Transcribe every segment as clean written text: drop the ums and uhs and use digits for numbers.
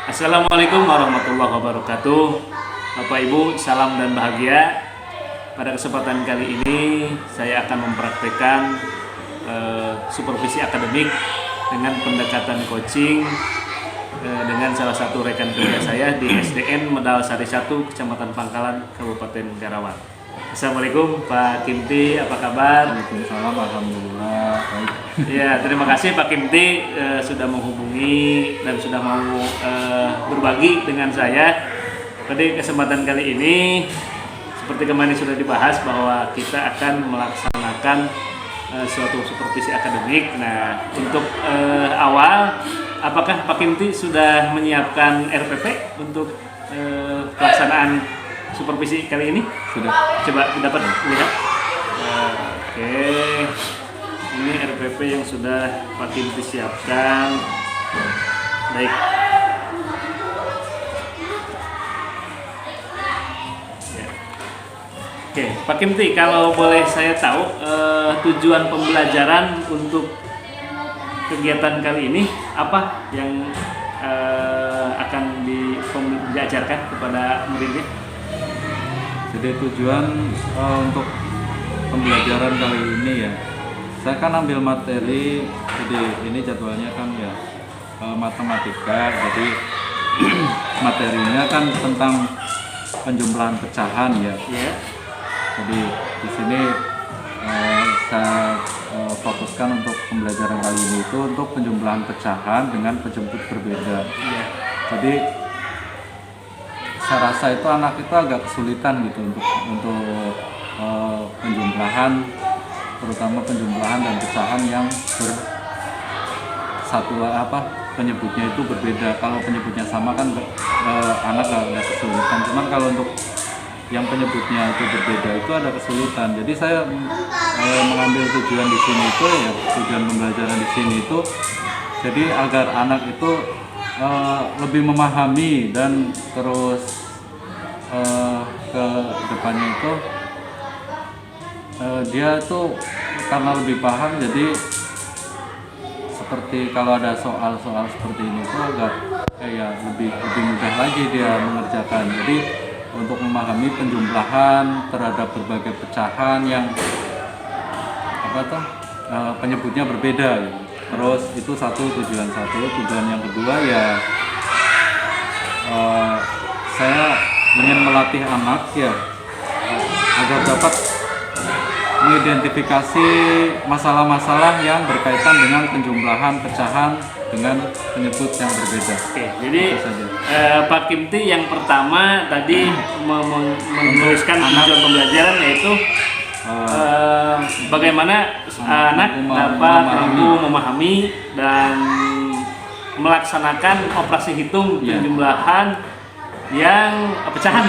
Assalamualaikum warahmatullahi wabarakatuh. Bapak Ibu, salam dan bahagia. Pada kesempatan kali ini saya akan mempraktekkan supervisi akademik dengan pendekatan coaching dengan salah satu rekan kerja saya di SDN Medal Sari 1, Kecamatan Pangkalan, Kabupaten Karawang. Assalamualaikum Pak Kimti, apa kabar? Waalaikumsalam, alhamdulillah. Baik. Ya, terima kasih Pak Kimti sudah menghubungi dan sudah mau berbagi dengan saya. Pada kesempatan kali ini, seperti kemarin sudah dibahas bahwa kita akan melaksanakan suatu supervisi akademik. Nah, untuk awal, apakah Pak Kimti sudah menyiapkan RPP untuk pelaksanaan supervisi kali ini? Sudah. Coba dapat lihat. Oke. Ini RPP yang sudah Pak Kimti siapkan. Baik. Ya. Oke, Pak Kimti, kalau boleh saya tahu tujuan pembelajaran untuk kegiatan kali ini apa yang akan diajarkan kepada muridnya? Jadi tujuan untuk pembelajaran kali ini ya, saya kan ambil materi, jadi ini jadwalnya kan ya matematika, jadi materinya kan tentang penjumlahan pecahan ya. Yeah. Jadi di sini saya fokuskan untuk pembelajaran kali ini itu untuk penjumlahan pecahan dengan penjemput berbeda. Yeah. Jadi saya rasa itu anak itu agak kesulitan gitu untuk penjumlahan, terutama penjumlahan dan pecahan yang penyebutnya itu berbeda. Kalau penyebutnya sama kan anak agak kesulitan. Cuman kalau untuk yang penyebutnya itu berbeda itu ada kesulitan. Jadi saya mengambil tujuan di sini itu ya, tujuan pembelajaran di sini itu jadi agar anak itu lebih memahami dan terus ke depannya itu dia tuh karena lebih paham, jadi seperti kalau ada soal-soal seperti ini tuh agak kayak lebih mudah lagi dia mengerjakan. Jadi untuk memahami penjumlahan terhadap berbagai pecahan yang penyebutnya berbeda ya. Terus itu tujuan yang kedua ya, saya ingin melatih anak ya agar dapat mengidentifikasi masalah-masalah yang berkaitan dengan penjumlahan pecahan dengan penyebut yang berbeda. Oke, jadi Pak Kimti yang pertama tadi menuliskan tujuan pembelajaran yaitu bagaimana anak dapat memahami dan melaksanakan operasi hitung penjumlahan yang pecahan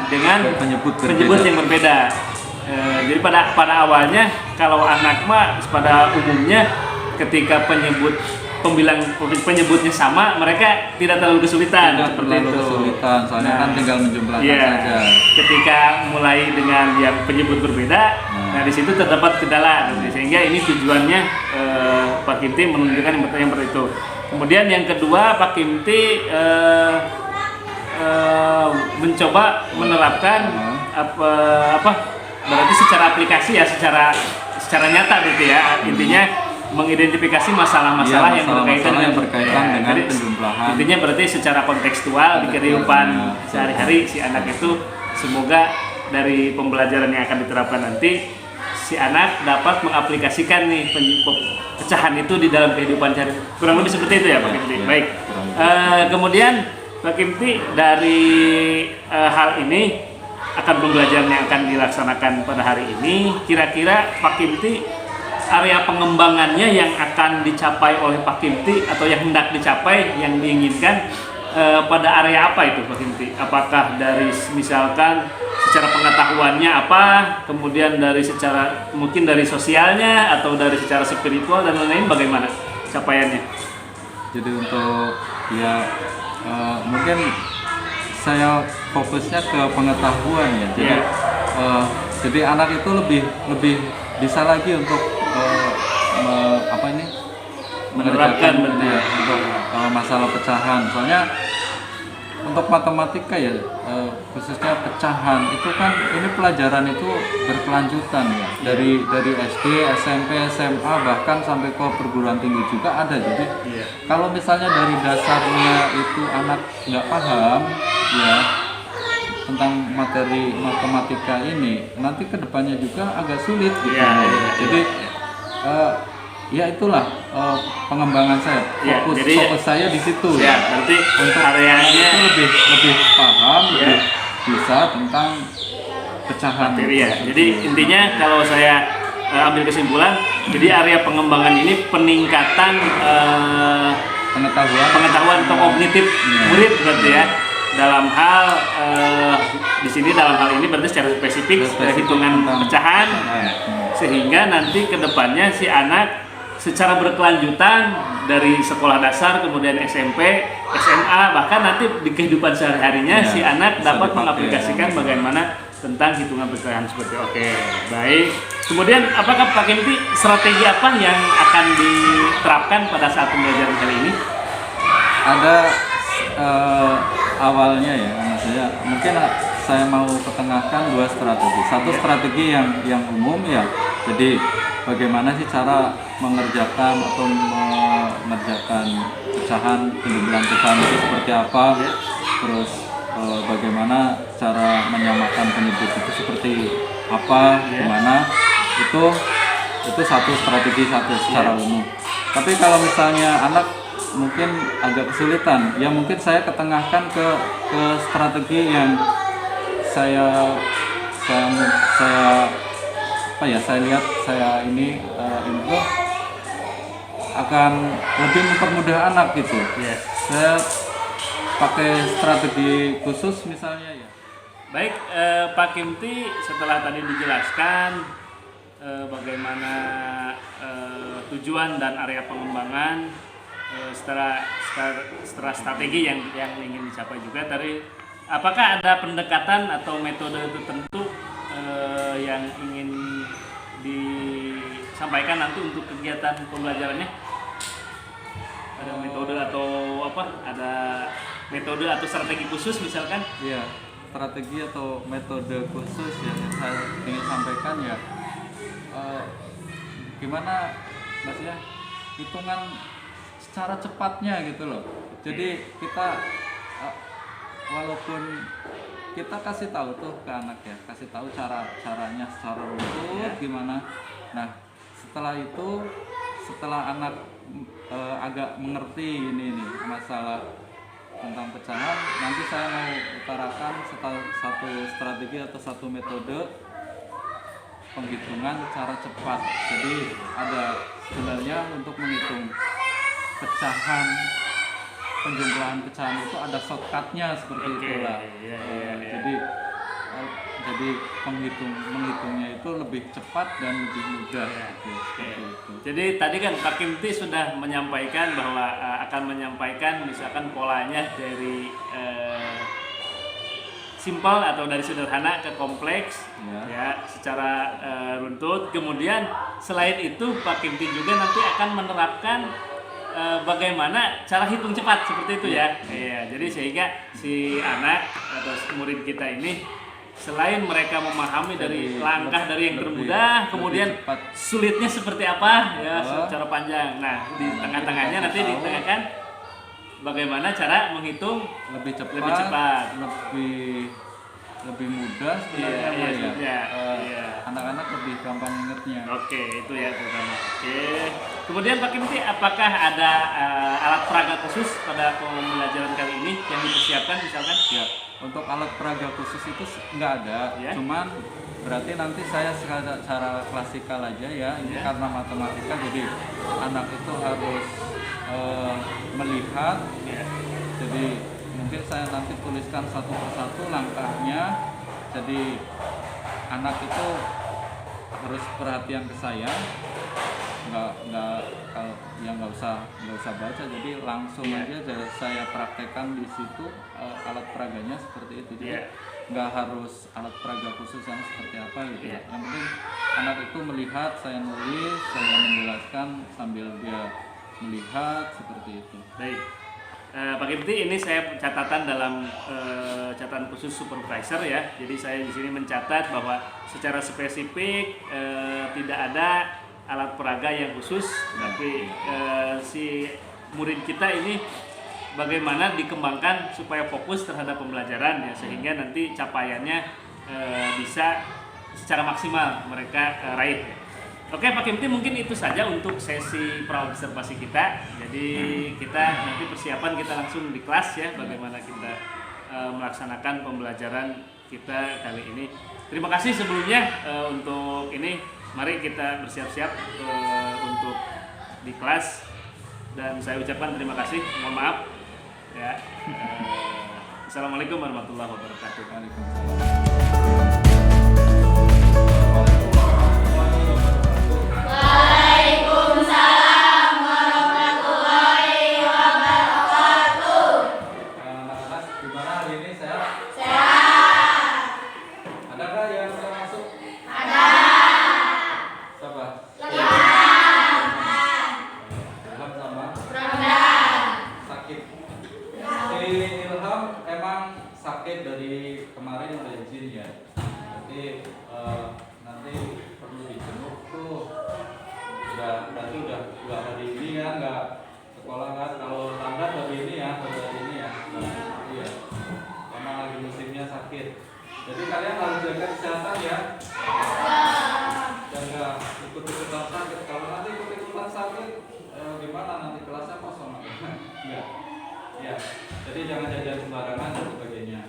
dengan penyebut yang berbeda. Jadi pada awalnya kalau anak mah pada umumnya ketika penyebutnya sama, mereka tidak terlalu kesulitan. Soalnya kan tinggal menjumlahkan saja. Ketika mulai dengan yang penyebut berbeda, nah di situ terdapat kendala. Sehingga ini tujuannya Pak Kimti menunjukkan yang seperti itu. Kemudian yang kedua, Pak Kimti mencoba menerapkan berarti secara aplikasi ya, secara nyata gitu ya. Intinya mengidentifikasi masalah-masalah yang berkaitan dengan penjumlahan. Intinya berarti secara kontekstual di kehidupan sehari-hari si anak itu, semoga dari pembelajaran yang akan diterapkan nanti si anak dapat mengaplikasikan nih pecahan itu di dalam kehidupan sehari. Kurang lebih seperti itu ya Pak Kimti. Baik. Kemudian Pak Kimti, dari hal ini akan pembelajaran yang akan dilaksanakan pada hari ini, kira-kira Pak Kimti area pengembangannya yang akan dicapai oleh Pak Kimti atau yang hendak dicapai, yang diinginkan pada area apa itu Pak Kimti? Apakah dari misalkan secara pengetahuannya apa, kemudian dari mungkin dari sosialnya atau dari secara spiritual dan lain-lain, bagaimana capaiannya? Jadi untuk mungkin saya fokusnya ke pengetahuan ya. Jadi anak itu lebih bisa lagi untuk menerapkan untuk masalah pecahan. Soalnya untuk matematika ya, khususnya pecahan itu kan ini pelajaran itu berkelanjutan ya, dari SD, SMP, SMA bahkan sampai ke perguruan tinggi juga ada. Jadi kalau misalnya dari dasarnya itu anak nggak paham ya tentang materi matematika ini, nanti kedepannya juga agak sulit gitu. Jadi ya itulah pengembangan saya, fokus saya di situ. Berarti untuk areanya itu lebih paham, lebih bisa tentang pecahan materi ya. Jadi intinya kalau saya ambil kesimpulan, jadi area pengembangan ini peningkatan pengetahuan atau kognitif murid berarti ya. Dalam hal di sini dalam hal ini berarti secara spesifik hitungan pecahan, sehingga nanti kedepannya si anak secara berkelanjutan dari sekolah dasar kemudian SMP, SMA, bahkan nanti di kehidupan sehari-harinya si anak dapat mengaplikasikan bagaimana tentang hitungan pecahan seperti oke. Baik. Kemudian apakah Pak Kimti strategi apa yang akan diterapkan pada saat pembelajaran kali ini? Ada awalnya ya, maksudnya mungkin saya mau ketengahkan dua strategi. Satu strategi yang umum ya. Jadi bagaimana sih cara mengerjakan pecahan, penjumlahan pecahan itu seperti apa? Terus bagaimana cara menyamakan penyebut itu seperti apa? Gimana? Itu satu strategi secara umum. Tapi kalau misalnya anak mungkin agak kesulitan, ya mungkin saya ketengahkan ke strategi yang saya lihat ini akan lebih mempermudah anak gitu. Saya pakai strategi khusus misalnya ya. Baik, Pak Kimti, setelah tadi dijelaskan bagaimana tujuan dan area pengembangan setelah strategi yang ingin dicapai juga dari, apakah ada pendekatan atau metode tertentu yang ingin disampaikan nanti untuk kegiatan pembelajarannya? Ada metode atau apa? Ada metode atau strategi khusus misalkan? Iya, strategi atau metode khusus yang saya ingin sampaikan ya, gimana Mas ya, hitungan secara cepatnya gitu loh. Jadi kita walaupun kita kasih tahu tuh ke anak ya, kasih tahu caranya secara runtut gimana. Nah setelah itu, setelah anak agak mengerti ini masalah tentang pecahan, nanti saya mau utarakan satu strategi atau satu metode penghitungan cara cepat. Jadi ada sebenarnya untuk menghitung pecahan, penjumlahan pecahan itu ada shortcutnya seperti itulah. Jadi menghitungnya itu lebih cepat dan lebih mudah. Jadi tadi kan Pak Kimti sudah menyampaikan bahwa akan menyampaikan misalkan polanya dari simpel atau dari sederhana ke kompleks ya secara runtut. Kemudian selain itu Pak Kimti juga nanti akan menerapkan bagaimana cara hitung cepat seperti itu ya. Jadi sehingga si anak atau murid kita ini selain mereka memahami dari langkah dari yang termudah, kemudian sulitnya seperti apa ya secara panjang. Nah, di tengah-tengahnya nanti ditengahkan bagaimana cara menghitung lebih cepat, lebih mudah sebenarnya. Anak-anak lebih gampang ingetnya. Oke, itu ya pertama. Kemudian Pak Kimti, apakah ada alat peraga khusus pada pembelajaran kali ini yang dipersiapkan misalkan? Ya, untuk alat peraga khusus itu nggak ada. Cuman berarti nanti saya secara klasikal aja ya. Ini karena matematika, jadi anak itu harus melihat. Jadi mungkin saya nanti tuliskan satu persatu langkahnya. Jadi anak itu harus perhatian ke saya, nggak usah baca, jadi langsung aja saya praktekkan di situ alat peraganya seperti itu. Jadi nggak harus alat peraga khusus yang seperti apa gitu. Yang penting anak itu melihat saya nulis, saya menjelaskan sambil dia melihat seperti itu. Baik. Pak Kipti, ini saya catatan dalam catatan khusus supervisor ya. Jadi saya di sini mencatat bahwa secara spesifik tidak ada alat peraga yang khusus, tapi si murid kita ini bagaimana dikembangkan supaya fokus terhadap pembelajaran ya, sehingga nanti capaiannya bisa secara maksimal mereka raih. Oke Pak Kipti, mungkin itu saja untuk sesi praobservasi kita. Jadi kita nanti persiapan kita langsung di kelas ya, bagaimana kita melaksanakan pembelajaran kita kali ini. Terima kasih sebelumnya untuk ini. Mari kita bersiap-siap untuk di kelas, dan saya ucapkan terima kasih. Mohon maaf ya. Assalamualaikum warahmatullahi wabarakatuh. Waalaikumsalam warahmatullahi wabarakatuh. Mas, gimana hari ini, sehat? Sehat. Adakah yang bisa masuk? Ada. Siapa? Ilham sama? Sakit. Si Ilham emang sakit dari kemarin udah izin ya. Jadi nanti perlu dijenguk tuh. Berarti udah 2 hari ini ya nggak sekolah kan? Kalau standar hari ini ya, iya. Emang lagi musimnya sakit. Jadi kalian harus jaga kesehatan ya. Jaga ikut-ikutan sakit. Kalau nanti ikut-ikutan sakit, gimana nanti kelasnya kosong? Enggak. Ya. Jadi jangan jajan sembarangan dan sebagainya.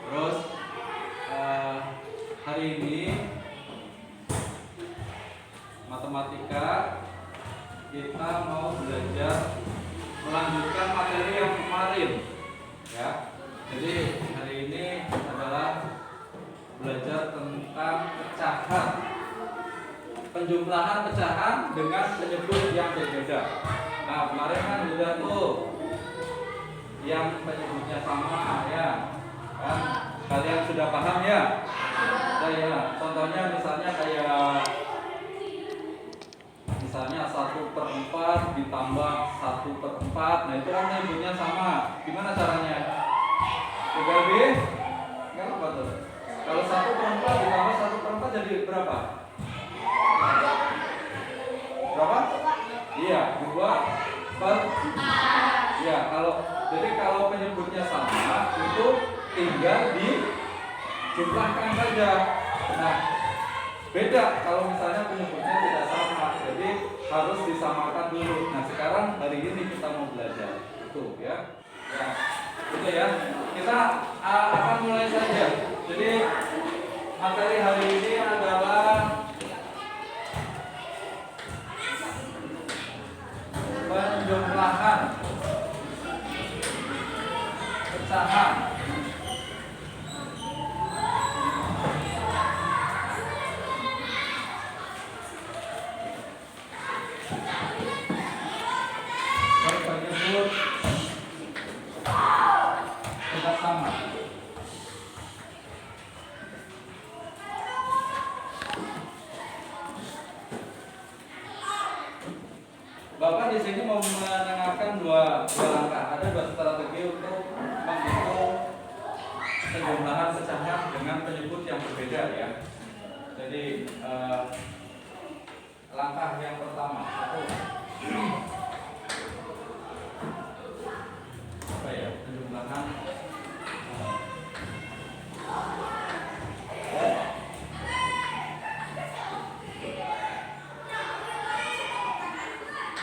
Terus hari ini matematika kita mau belajar melanjutkan materi yang kemarin ya. Jadi hari ini adalah belajar tentang pecahan, penjumlahan pecahan dengan penyebut yang berbeda. Nah kemarin kan udah tuh yang penyebutnya sama ya kan, kalian sudah paham ya? Ya, contohnya misalnya kayak 1/4 ditambah 1/4, nah itu kan penyebutnya sama. Gimana caranya? B nggak apa tuh? Kalau 1/4 ditambah 1/4 jadi berapa? Berapa? Iya, 2/4. Iya, kalau penyebutnya sama itu tinggal dijumlahkan saja. Nah, beda kalau misalnya penyebutnya tidak sama, jadi harus disamakan dulu. Nah, sekarang hari ini kita mau belajar itu ya. Ya, itu ya. Kita akan mulai saja. Jadi materi hari ini adalah penjumlahan pecahan. Berpenyebut tidak sama. Bapak di sini mau menengahkan dua langkah. Ada 2 strategi untuk menghitung penjumlahan pecahan dengan penyebut yang berbeda ya. Jadi langkah yang pertama itu apa ya, penjumlahan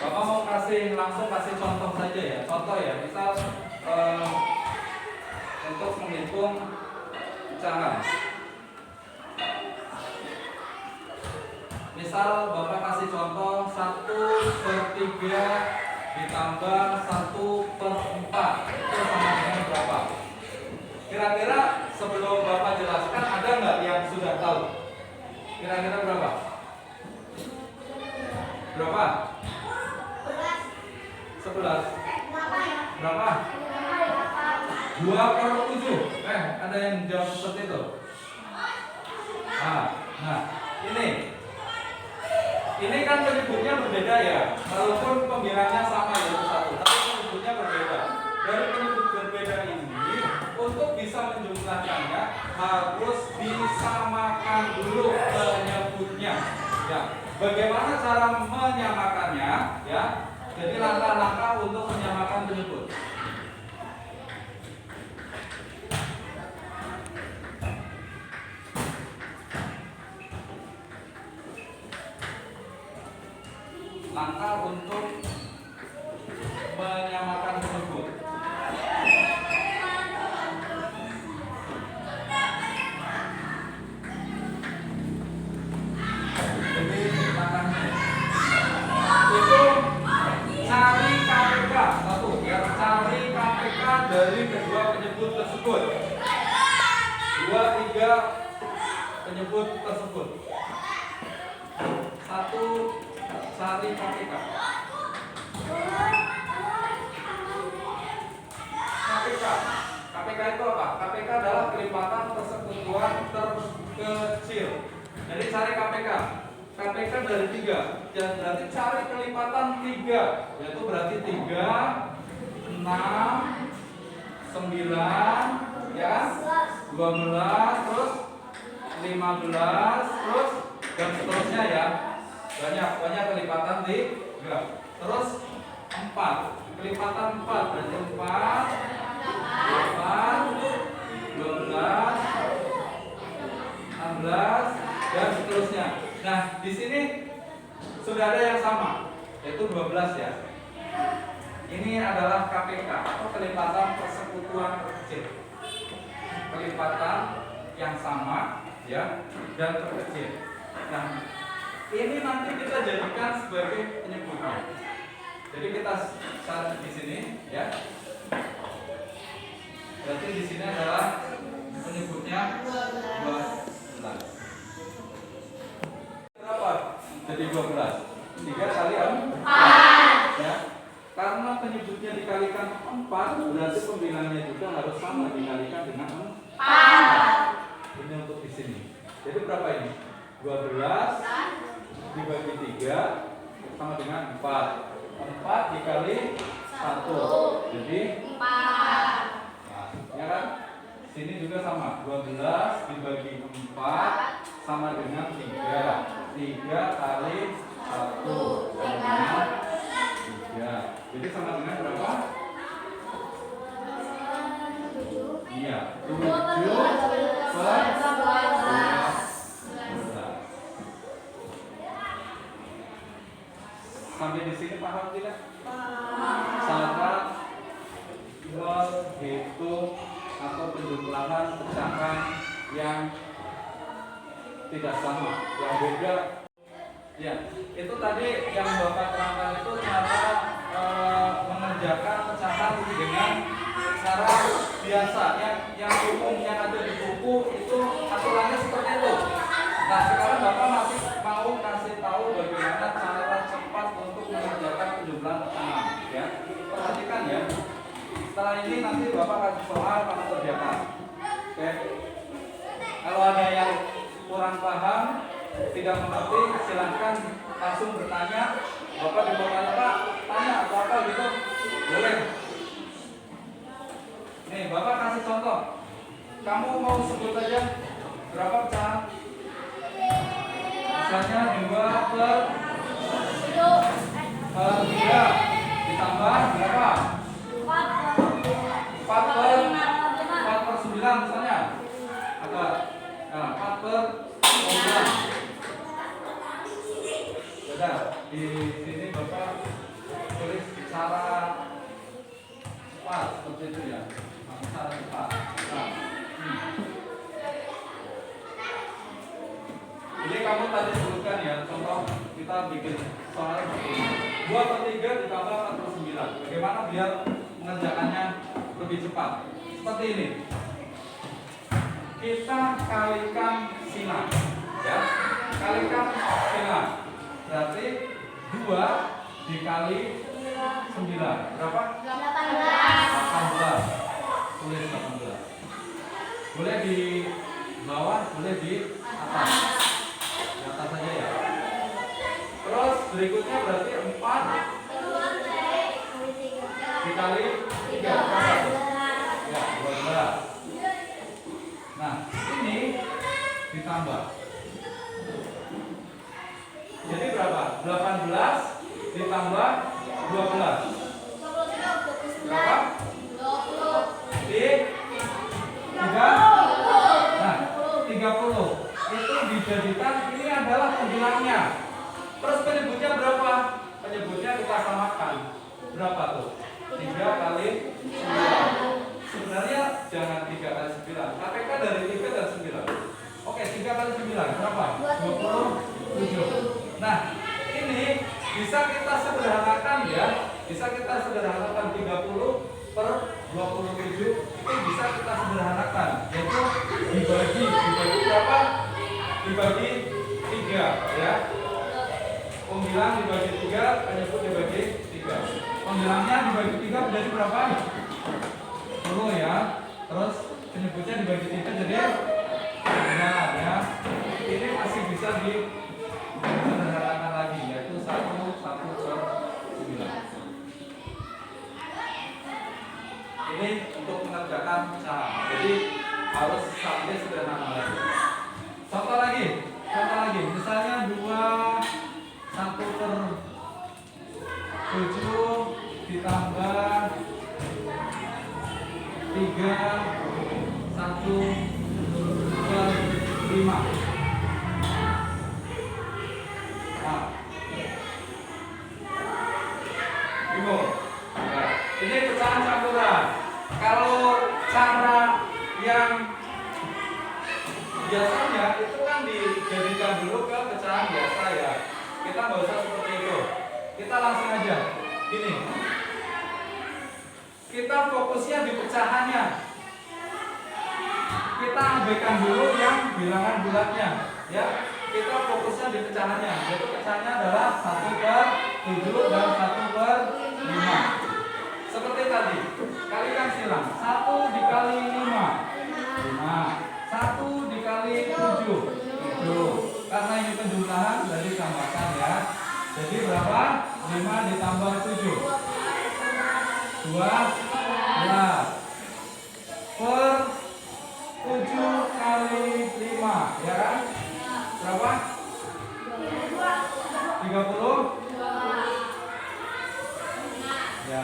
Bapak mau langsung kasih contoh saja ya. Contoh ya, misal untuk menghitung pecahan. Misal Bapak kasih contoh 1/3 ditambah 1/4 itu sama dengan berapa? Kira-kira sebelum Bapak jelaskan, ada nggak yang sudah tahu? Kira-kira berapa? Berapa? 11. Berapa? 2/7. Ada yang jawab seperti itu? Nah, ini kan penyebutnya berbeda ya. Walaupun pembilangnya sama yaitu 1. Ya, bagaimana cara menyamakannya? Ya, jadi langkah-langkah untuk menyamakan penyebut. Langkah untuk menyamakan penyebut. Jadi langkahnya itu cari KPK satu, ya, cari KPK dari kedua penyebut tersebut. 2, 3 penyebut tersebut. 1, cari KPK. KPK itu apa? KPK adalah kelipatan persekutuan terkecil. Jadi cari KPK. KPK dari 3. Dan berarti cari kelipatan 3. Yaitu berarti 3, 6, 9, ya, 12, terus 15, terus dan seterusnya ya. Banyak kelipatan 3. Terus 4. Kelipatan 4 berarti 4, 8, 12, 16 dan seterusnya. Nah, di sini sudah ada yang sama, yaitu 12 ya. Ini adalah KPK atau kelipatan persekutuan terkecil. Kelipatan yang sama ya dan terkecil. Nah, ini nanti kita jadikan sebagai penyebutnya. Jadi kita cari di sini ya. Berarti di sini adalah penyebutnya 12. Berapa? Jadi 12. 3 kali 4. Ya. Karena penyebutnya dikalikan 4, berarti pembilangnya juga harus sama dikalikan dengan 4. Ini untuk di sini. Jadi berapa ini? 12 dibagi 3 sama dengan 4. 4 dikali 1. Jadi 4. Nah, ya kan? Sini juga sama. 12 dibagi 4 sama dengan 3. 3 kali 1 sama dengan 3. Jadi sama dengan berapa? Iya, 7 plus 12. Sampai di sini paham tidak? Cara menghitung atau penjumlahan pecahan yang tidak sama, yang beda. Ya, itu tadi yang Bapak terangkan itu cara mengerjakan pecahan dengan cara biasa yang umum yang ada di buku itu aturannya seperti itu. Nah, sekarang Bapak masih mau kasih tahu bagaimana cara cepat untuk mengerjakan penjumlahan pecahan, ya. Perhatikan ya. Setelah ini nanti Bapak kasih soal kamu kerjakan. Oke. Kalau ada yang kurang paham, tidak mengerti, silahkan langsung bertanya. Bapak di bawah Pak, tanya apa gitu, boleh. Nih, Bapak kasih contoh. Kamu mau sebut aja berapa pecahan? Misalnya 2 per 3 ditambah berapa? 4 per 9 misalnya. Ada 4 per 9. Sudah, di sini Bapak tulis secara cepat seperti itu ya. Secara cepat. Nah, Ini kamu tadi sebutkan ya, contoh kita bikin soalnya begini. 2 per 3 ditambah 4 per 9. Bagaimana biar mengerjakannya lebih cepat? Seperti ini. Kita kalikan silang, ya. Kalikan silang. Berarti 2 dikali 9. Berapa? 18. Tulis 18. Boleh di bawah, boleh di atas. Di atas saja ya. Terus berikutnya berarti 4 dikali 3. Ya, 12. Nah, ini ditambah. Jadi berapa? 18 ditambah 12. Berapa? Di 3. Nah, 30. Itu dijadikan, ini adalah pembilangnya. Terus penyebutnya berapa? Penyebutnya kita samakan. Berapa tuh? 3 kali 9. Sebenarnya jangan 3 kali 9. KPK dari 3 dan 9. Oke, 3 kali 9 berapa? 27. Nah, ini bisa kita sederhanakan ya. Bisa kita sederhanakan 30 per 27 itu bisa kita sederhanakan, yaitu dibagi berapa? Dibagi 3 ya. Pembilang dibagi 3, penyebut dibagi 3. Pembilangnya dibagi 3 menjadi berapa? 10 ya. Terus penyebutnya dibagi 3 jadi nah ya. Ini masih bisa disederhanakan lagi, yaitu 1 per 9. Ini untuk mengerjakan pecahan. Jadi harus sampai sederhana lagi. Contoh lagi. Misalnya 1 per 7 ditambah 3 1 per 5. Nah, bingung. Nah, ini pecahan campuran. Kalau cara yang biasanya itu kan dijadikan dulu ke pecahan biasa ya. Kita nggak usah seperti itu. Kita langsung aja. Gini. Kita fokusnya di pecahannya. Kita abaikan dulu yang bilangan bulatnya, ya. Kita fokusnya di pecahannya. Yaitu pecahannya adalah 1 per 7 dan 1 per 5. Seperti tadi. Kalikan silang. 1 dikali 5. 5. 1 dikali 7. 7. Karena ini penjumlahan, jadi tambahkan ya. Jadi berapa? 5 ditambah 7. 12 per 7 kali 5, ya kan? Berapa? 30? Ya,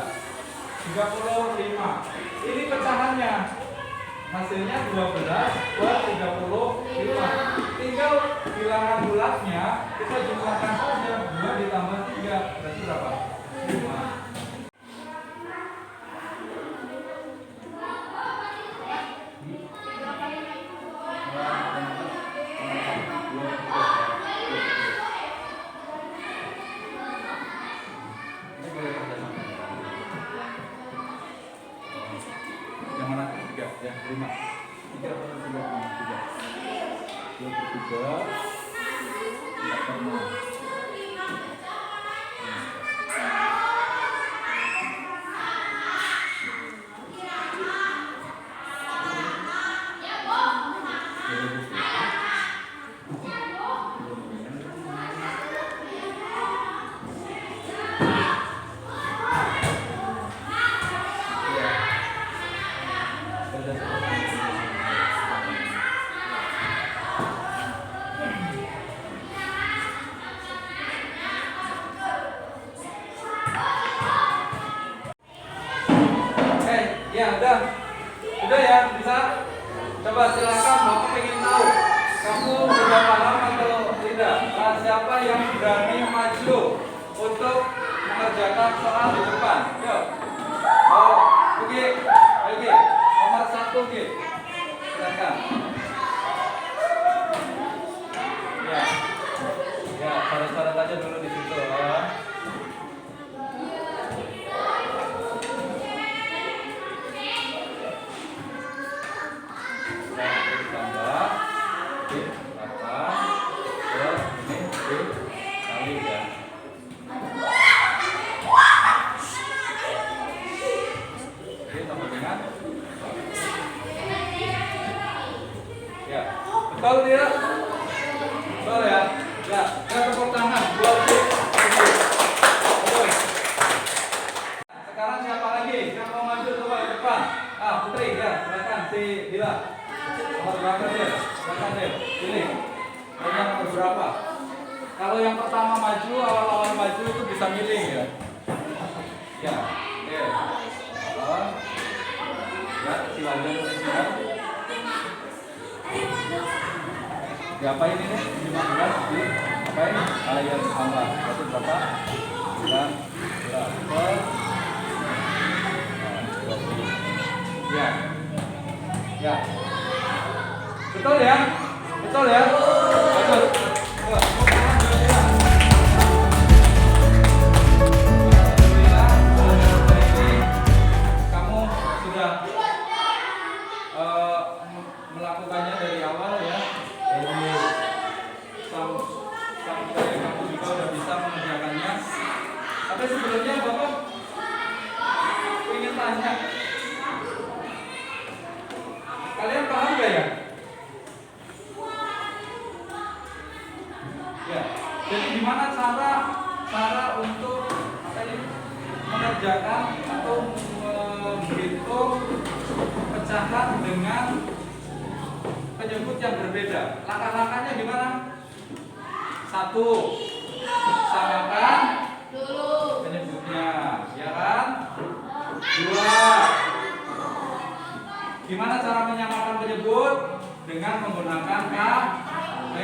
35. Ini pecahannya. Hasilnya 12 per 35. Tinggal bilangan bulatnya kita jumlahkan saja. 2 ditambah 3 berarti berapa? 5. Yang mana? 3 ya, 5. 3 per 3. 2 per 3. 4 per 6. Ya udah ya, bisa. Coba silakan, Bapak pengen tahu kamu sudah paham atau tidak. Nah, siapa yang berani maju untuk mengerjakan soal di depan? Yuk. Oh, Ugi, nomor 1 Ugi. Silakan. Ya, coret-coret aja dulu di situ. Ya. Betul tidak? Betul ya? Ya, tepuk tangan. Betul. Sekarang siapa lagi yang mau maju coba ke depan? Ah, Putri ya, silakan si Bila. Nomor berapa dia? Silakan deh. Pilih. Nomor berapa? Kalau yang pertama maju, awal-awal maju itu bisa miring ya. Ya, oke. Ya, silakan ya. Diapain ini? 15 di apain? Ayat tambah. Berarti berapa? 9 per ya. Ya. Betul ya? Betul ya? Betul. Kamu sudah melakukannya dari awal ya. Dari sampai kamu juga udah bisa mengerjakannya. Tapi sebelumnya Bapak ingin tanya, kalian paham gak ya? Ya, jadi gimana cara untuk apa ini mengerjakan atau menghitung pecahan dengan penyebut yang berbeda? Langkah-langkahnya gimana? 1, samakan dulu penyebutnya, ya kan? 2, gimana cara menyamakan penyebut? Dengan menggunakan K, P,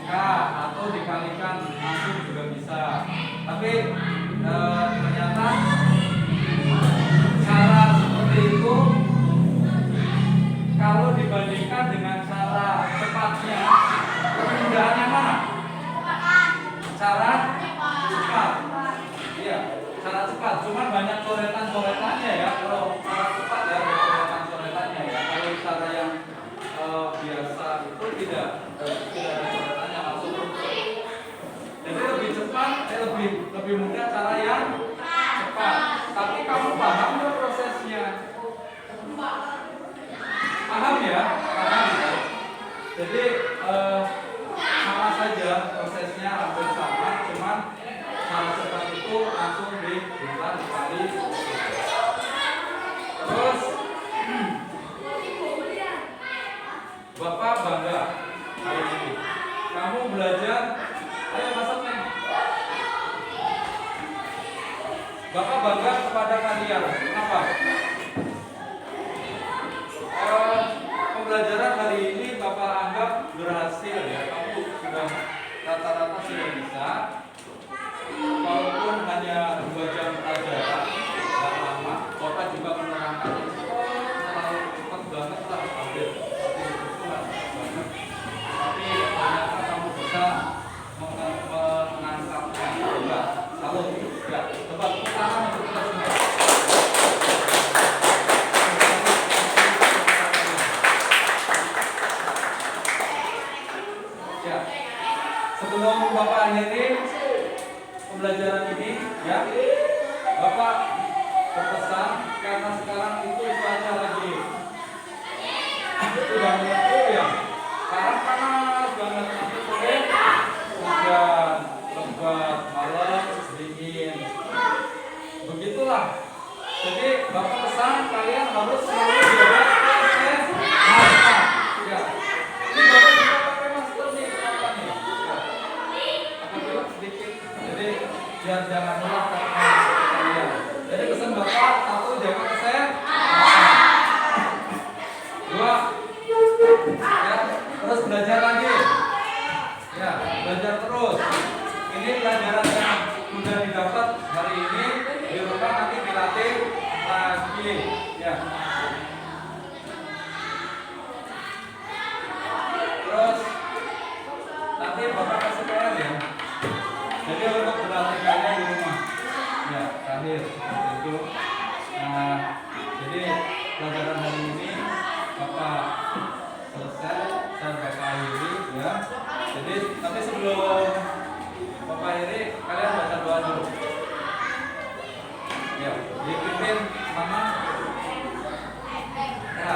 K atau dikalikan langsung juga bisa. Tapi ternyata cara seperti itu kalau dibandingkan dengan cara cepatnya, kemudahan yang mana? Cara cepat. Iya, cara cepat. Cuman banyak coretan-coretannya ya. Kalau cara cepat ya ada coretan-coretannya ya. Kalau cara yang biasa itu tidak ada coretannya langsung. Jadi lebih cepat, lebih mudah cara yang cepat. Tapi kamu paham nggak prosesnya? Paham ya? Paham ya? Jadi sama saja prosesnya hampir sama, cuman cara cepat itu langsung dibuat dikali. Terus Bapak bangga hari ini kamu belajar. Ayo masuk nih. Bapak bangga kepada kalian. Kenapa? Pembelajaran hari ini Bapak anggap berhasil ya. Kamu sudah rata-rata sudah bisa. Walaupun hanya 2 jam pelajaran, tidak lama. Bapak juga menerangkannya terlalu cepat banget lah, hampir banget. Tapi ternyata kamu bisa menangkapnya. Enggak, salut. Ya, coba tangan untuk kita semua. Ya, sebelum Bapak akhiri pembelajaran ini, ya, Bapak berpesan karena sekarang itu cuaca lagi sudah mendukung ya. Sekarang panas banget, nanti sore hujan, lebat, malam dingin. Begitulah. Jadi Bapak pesan kalian harus selalu jaga kesehatan. Ya. Ini Bapak juga pakai masker nih, kenapa nih? Ya. Aku bilang sedikit. Jadi biar jangan nular kalian. Jadi pesan Bapak, 1, jaga kesehatan. 2, ya, terus belajar lagi. Ya, belajar terus. Ini pelajaran yang sudah didapat hari ini, di rumah nanti dilatih lagi. Ya. Terus nanti Bapak kasih PR ya. Jadi untuk berlatihkannya di rumah. Ya, terakhir itu. Nah, jadi pelajaran hari ini Bapak selesai, saya Bapak akhiri ya. Jadi tapi sebelum Bapak akhiri, kalian baca doa dulu. Ya, dipimpin Mama. Ya.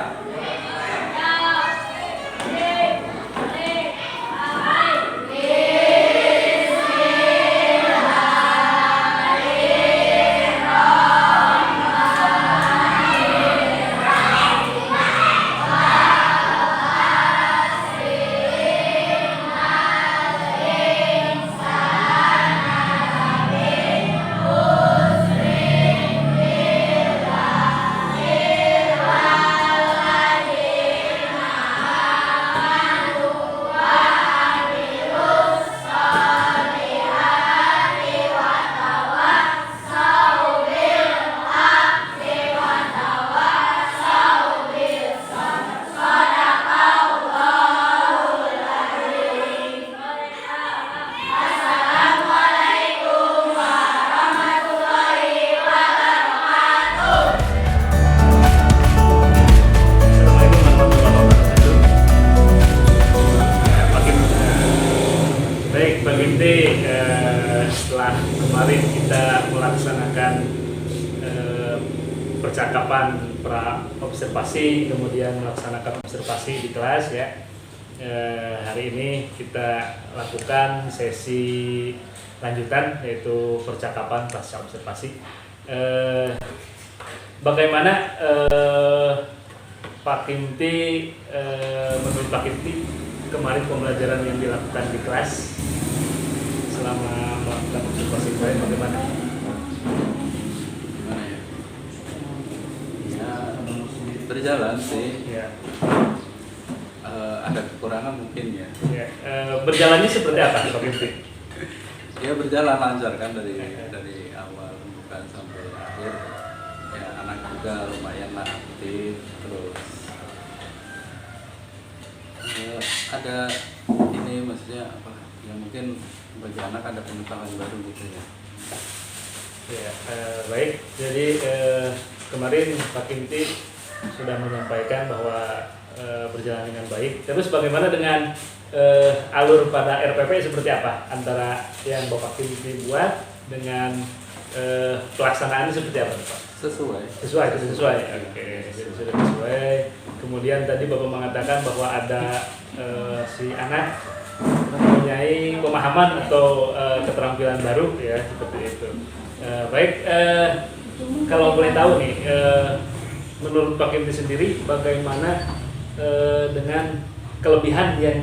percakapan pra observasi, kemudian melaksanakan observasi di kelas ya. Hari ini kita lakukan sesi lanjutan yaitu percakapan pasca observasi. Bagaimana Pak Kimti, menurut Pak Kimti kemarin pembelajaran yang dilakukan di kelas selama melakukan observasi kemarin bagaimana? Gimana ya? Ya berjalan sih. Ya. Ada kekurangan mungkin ya. Ya. Berjalannya seperti apa Pak Kimti? Ya berjalan lancar kan dari awal bukan sampai akhir. Ya anak juga lumayan lah aktif terus. Ada ini maksudnya apa? Ya mungkin bagi anak ada pengetahuan baru gitu ya. Ya, baik. Jadi kemarin Pak Kimti sudah menyampaikan bahwa berjalan dengan baik. Terus bagaimana dengan alur pada RPP seperti apa antara yang Bapak Kimti buat dengan pelaksanaannya seperti apa, Pak? Sesuai. Oke, jadi sudah sesuai. Kemudian tadi Bapak mengatakan bahwa ada si anak mempunyai pemahaman atau keterampilan baru ya seperti itu. Baik, kalau boleh tahu nih, menurut Pak Kimti sendiri bagaimana dengan kelebihan yang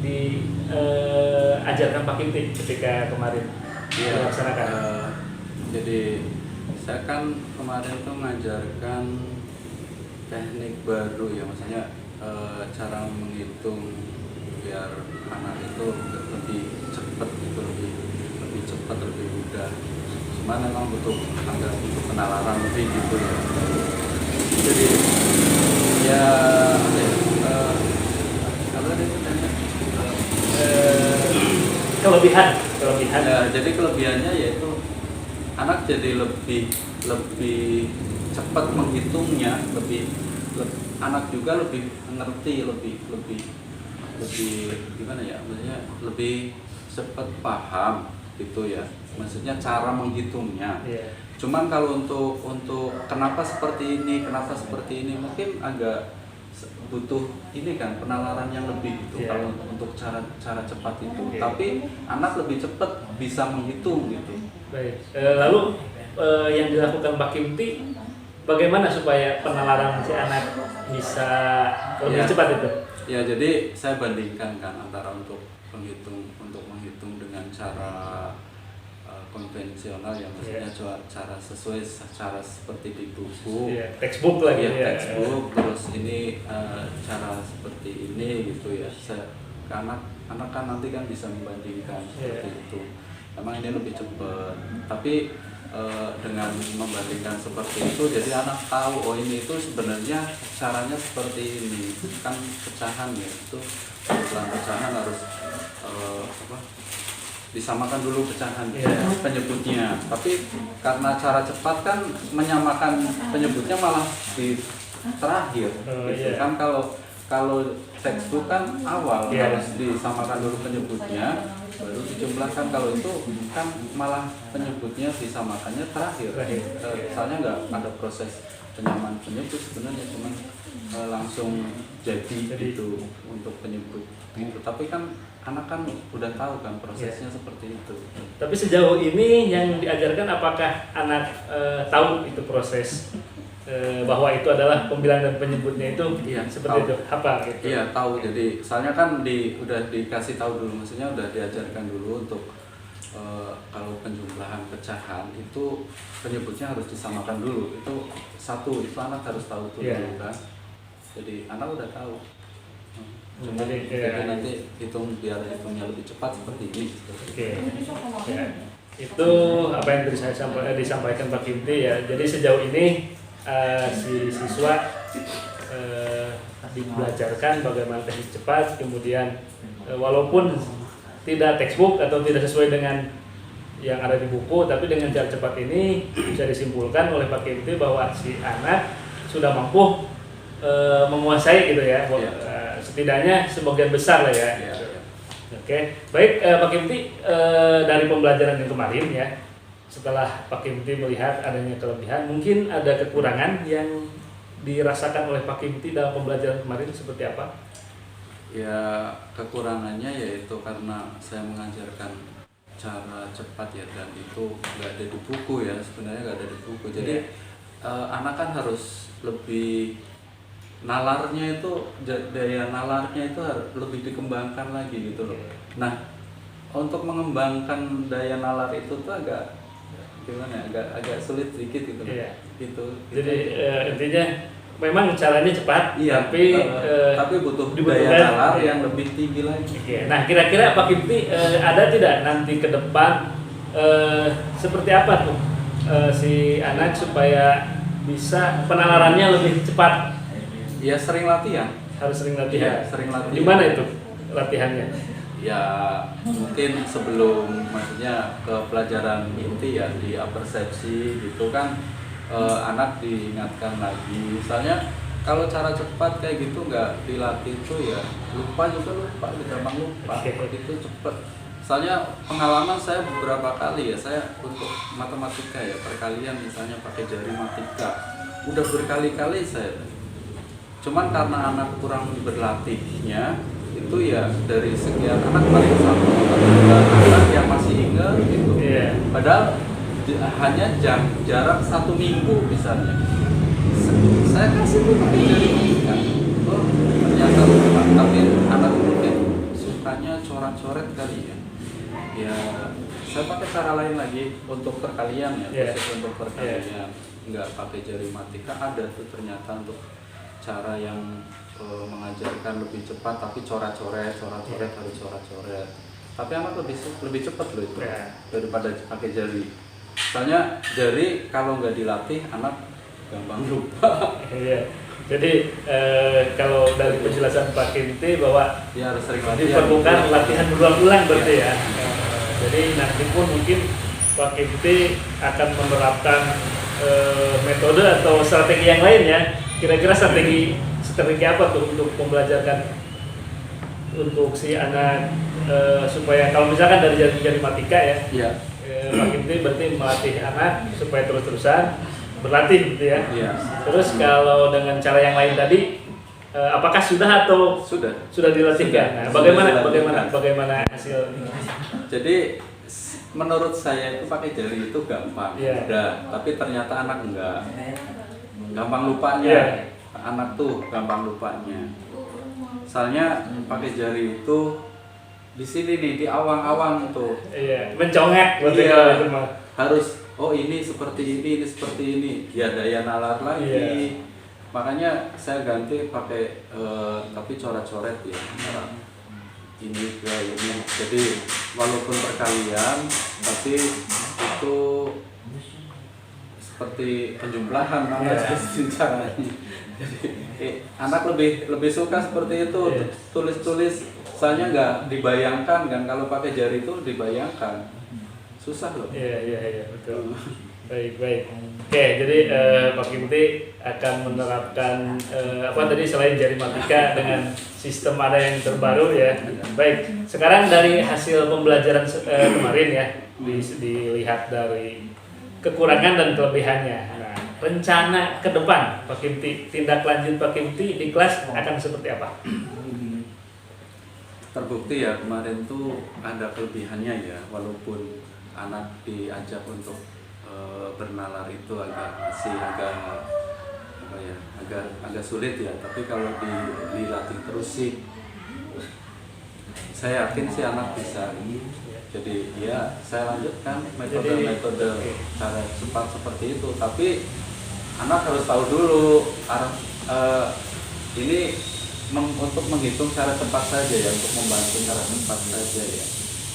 diajarkan Pak Kimti ketika kemarin dilaksanakan? Jadi saya kan kemarin tuh mengajarkan teknik baru ya, maksudnya cara menghitung biar anak itu lebih cepat gitu, lebih cepat, lebih mudah. Cuman memang butuh penalaran lebih gitu ya. Jadi ya apa tadi Kelebihan. Ya, jadi kelebihannya yaitu anak jadi lebih cepat menghitungnya, anak juga lebih mengerti, lebih gimana ya, maksudnya lebih cepat paham gitu ya, maksudnya cara menghitungnya. Yeah. Cuman kalau untuk kenapa seperti ini mungkin agak butuh ini kan penalaran yang lebih gitu. Yeah. Kalau untuk cara cepat itu, Yeah. tapi anak lebih cepat bisa menghitung gitu. Baik. Lalu yang dilakukan Pak Kimti bagaimana supaya penalaran si anak bisa lebih cepat itu? Ya, jadi saya bandingkan kan antara untuk menghitung dengan cara konvensional yang maksudnya cara sesuai cara seperti di buku, textbook lagi ya. Textbook, terus ini cara seperti ini gitu ya. Anak kan nanti kan bisa membandingkan seperti itu. Emang ini lebih cepat, tapi dengan membandingkan seperti itu, jadi anak tahu oh ini itu sebenarnya caranya seperti ini, kan pecahan ya, itu dalam pecahan harus disamakan dulu pecahan penyebutnya, tapi karena cara cepat kan menyamakan penyebutnya malah di terakhir gitu. Kan kalau textbook kan awal harus disamakan dulu penyebutnya baru dijumlahkan, kalau itu kan malah penyebutnya disamakannya terakhir. Soalnya nggak ada proses penyamaan penyebut sebenarnya, cuma langsung jadi gitu untuk penyebut gitu. Tapi kan anak kan udah tahu kan prosesnya seperti itu. Tapi sejauh ini yang diajarkan apakah anak tahu itu proses bahwa itu adalah pembilang dan penyebutnya itu seperti tahu. Itu apa gitu? Iya tahu, jadi soalnya kan udah dikasih tahu dulu, maksudnya udah diajarkan dulu untuk kalau penjumlahan pecahan itu penyebutnya harus disamakan dulu, itu satu, itu anak harus tahu dulu kan, jadi anak udah tahu. Jadi nanti biar hitungnya lebih cepat seperti ini. Oke. Ya. Itu apa yang tadi saya disampaikan Pak Kimti ya. Jadi sejauh ini si siswa dibelajarkan bagaimana teknik cepat, kemudian walaupun tidak textbook atau tidak sesuai dengan yang ada di buku, tapi dengan cara cepat ini bisa disimpulkan oleh Pak Kimti bahwa si anak sudah mampu menguasai gitu ya, setidaknya sebagian besar lah ya. Oke, baik Pak Kimti, dari pembelajaran yang kemarin ya, setelah Pak Kimti melihat adanya kelebihan, mungkin ada kekurangan yang dirasakan oleh Pak Kimti dalam pembelajaran kemarin seperti apa? Ya kekurangannya yaitu karena saya mengajarkan cara cepat ya, dan itu nggak ada di buku ya, sebenarnya nggak ada di buku. Jadi anak kan harus lebih nalarnya itu, daya nalarnya itu harus lebih dikembangkan lagi gitu loh. Nah, untuk mengembangkan daya nalar itu tuh agak gimana ya, agak sulit sedikit gitu loh. Gitu. Jadi intinya memang caranya cepat, iya, tapi butuh daya nalar yang lebih tinggi lagi. Nah, kira-kira Pak Kimti ada tidak nanti ke depan seperti apa tuh si anak supaya bisa penalarannya lebih cepat? Ya sering latihan. Harus sering latihan. Ya, sering latihan. Di mana itu latihannya? Ya mungkin sebelum, maksudnya ke pelajaran inti ya, di apersepsi gitu kan, anak diingatkan lagi. Misalnya kalau cara cepat kayak gitu nggak dilatih tuh ya lupa, gampang lupa. Itu cepet. Soalnya pengalaman saya beberapa kali ya, saya untuk matematika ya, perkalian misalnya pakai jari matika, udah berkali-kali saya. Cuman karena anak kurang berlatihnya, itu ya dari sekian anak paling satu anak yang masih ingat gitu. Padahal hanya jarak 1 minggu misalnya. Saya kasih tuh pakai jari matika, ternyata lupa. Tapi anak mungkin sukanya coret-coret kali ya. Ya saya pakai cara lain lagi untuk perkalian ya, khusus untuk perkalian. Nggak pakai jari matika, ada tuh ternyata untuk cara yang mengajarkan lebih cepat, tapi coret-coret harus coret-coret. Tapi anak lebih cepat loh itu daripada pakai jari. Soalnya jari kalau nggak dilatih anak gampang lupa. Jadi kalau dari penjelasan Pak Kimti bahwa ya harus sering latihan, diperlukan latihan berulang-ulang berarti ya. Jadi nanti pun mungkin Pak Kimti akan menerapkan metode atau strategi yang lain ya. Kira-kira strategi apa tuh untuk membelajarkan untuk si anak supaya kalau misalkan dari jari matika ya, Pak Kimti berarti melatih anak supaya terus-terusan berlatih gitu ya. Terus kalau dengan cara yang lain tadi, apakah sudah atau sudah dilatihkan? Nah, bagaimana hasilnya? Jadi menurut saya itu pakai jari itu gampang, mudah. Tapi ternyata anak enggak. Gampang lupanya. Anak tuh gampang lupanya. Soalnya pakai jari itu di sini nih, di awang-awang tuh. Mencongak harus ini seperti ini seperti ini. Ya daya nalar lagi. Makanya saya ganti pakai tapi coret-coret ya. Ini ke ini. Jadi walaupun perkalian, tapi itu seperti penjumlahan caranya. Jadi anak lebih suka seperti itu, tulis-tulis. Soalnya nggak dibayangkan kan, kalau pakai jari itu dibayangkan, susah loh. Iya betul. Baik. Oke, jadi Pak Kimti akan menerapkan tadi selain jari matika dengan sistem ada yang terbaru ya. Baik, sekarang dari hasil pembelajaran kemarin ya, dilihat dari kekurangan dan kelebihannya. Nah, rencana ke depan Pak Kimti, tindak lanjut Pak Kimti di kelas akan seperti apa? Terbukti ya kemarin tuh ada kelebihannya ya, walaupun anak diajak untuk bernalar itu agak sulit ya, tapi kalau dilatih terus sih saya yakin sih anak bisa. Jadi ya saya lanjutkan metode cara cepat seperti itu, tapi anak harus tahu dulu ini untuk menghitung cara cepat saja ya, untuk membantu cara cepat saja ya.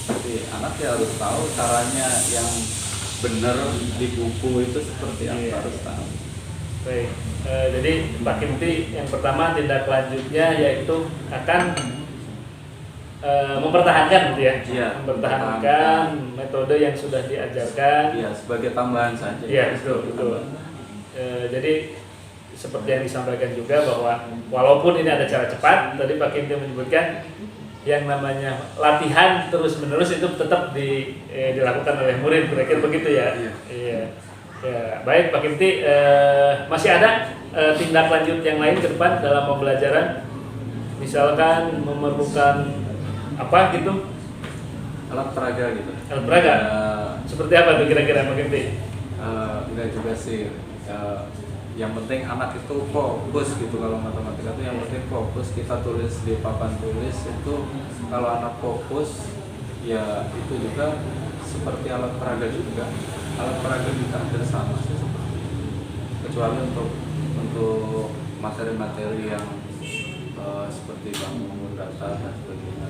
Tapi anak ya harus tahu caranya yang benar di buku itu seperti apa, harus tahu. Baik, jadi Pak Kimti yang pertama tindak lanjutnya yaitu akan mempertahankan gitu ya, mempertahankan metode yang sudah diajarkan. Iya, sebagai tambahan saja. Iya, betul. Jadi seperti yang disampaikan juga bahwa walaupun ini ada cara cepat, tadi Pak Kimti menyebutkan yang namanya latihan terus menerus itu tetap dilakukan oleh murid, kira-kira begitu ya. Iya. Ya, baik Pak Kimti, masih ada tindak lanjut yang lain ke depan dalam pembelajaran, misalkan memerlukan apa gitu, alat peraga gitu. alat peraga seperti apa tuh kira-kira Pak Kimti? Enggak juga sih. Yang penting anak itu fokus gitu. Kalau matematika itu yang penting fokus, kita tulis di papan tulis itu, kalau anak fokus ya itu juga seperti alat peraga juga. Alat peraga kita hampir sama sih seperti itu. Kecuali untuk materi-materi yang seperti bangun data dan sebagainya.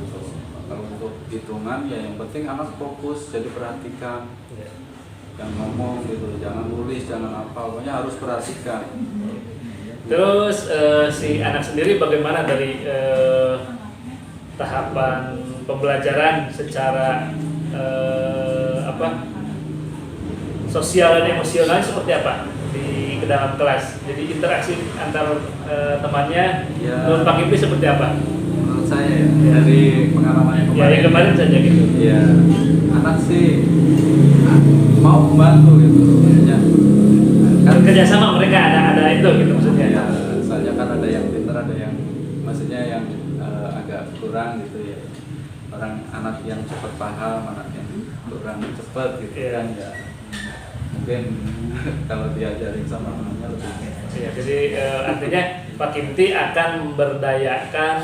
Kalau untuk hitungan ya yang penting anak fokus, jadi perhatikan. Yang ngomong gitu, jangan nulis, jangan apa, pokoknya harus perhatikan. Terus si anak sendiri bagaimana dari tahapan pembelajaran secara sosial dan emosional seperti apa di dalam kelas? Jadi interaksi antar temannya menurut Pak Kimti seperti apa? Menurut saya ya, dari pengalaman yang Ya, yang kemarin saja gitu. Ya, anak sih mau membantu gitu, maksudnya Kan kerjasama mereka ada itu gitu maksudnya. ya, soalnya kan ada yang pintar, ada yang maksudnya yang agak kurang gitu ya. Anak yang cepat paham, anak yang kurang cepat gitu kan ya. Mungkin kalau diajarin sama temannya lebih. Ya, jadi artinya Pak Kimti akan memberdayakan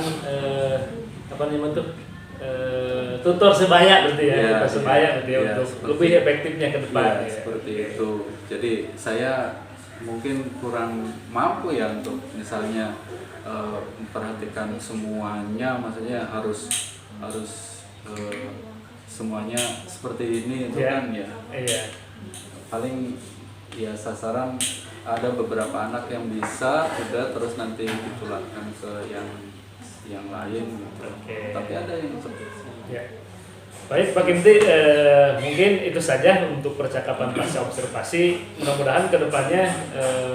apa namanya tuh tutor sebaya berarti ya, tutor sebaya berarti ya, untuk lebih efektifnya ke depan. Ya, seperti itu. Jadi saya mungkin kurang mampu ya untuk misalnya memperhatikan semuanya, maksudnya harus semuanya seperti ini itu kan ya. Iya. Paling ya sasaran ada beberapa anak yang bisa udah terus nanti ditularkan ke yang lain gitu. Tapi ada yang seperti itu. Ya. Baik Pak Kimti, mungkin itu saja untuk percakapan pasca observasi. Mudah-mudahan kedepannya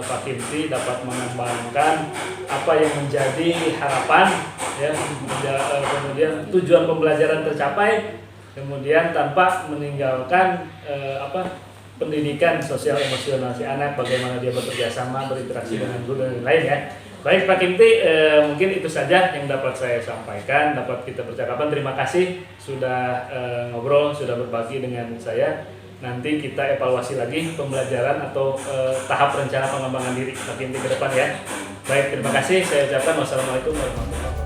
Pak Kimti dapat mengembangkan apa yang menjadi harapan, ya, kemudian tujuan pembelajaran tercapai, kemudian tanpa meninggalkan pendidikan sosial emosional si anak, bagaimana dia bekerja sama, berinteraksi dengan guru dan lain ya. Baik Pak Kimti, mungkin itu saja yang dapat saya sampaikan, dapat kita percakapan. Terima kasih sudah ngobrol, sudah berbagi dengan saya. Nanti kita evaluasi lagi pembelajaran atau tahap rencana pengembangan diri Pak Kimti ke depan ya. Baik, terima kasih. Saya ucapkan wassalamualaikum warahmatullahi wabarakatuh.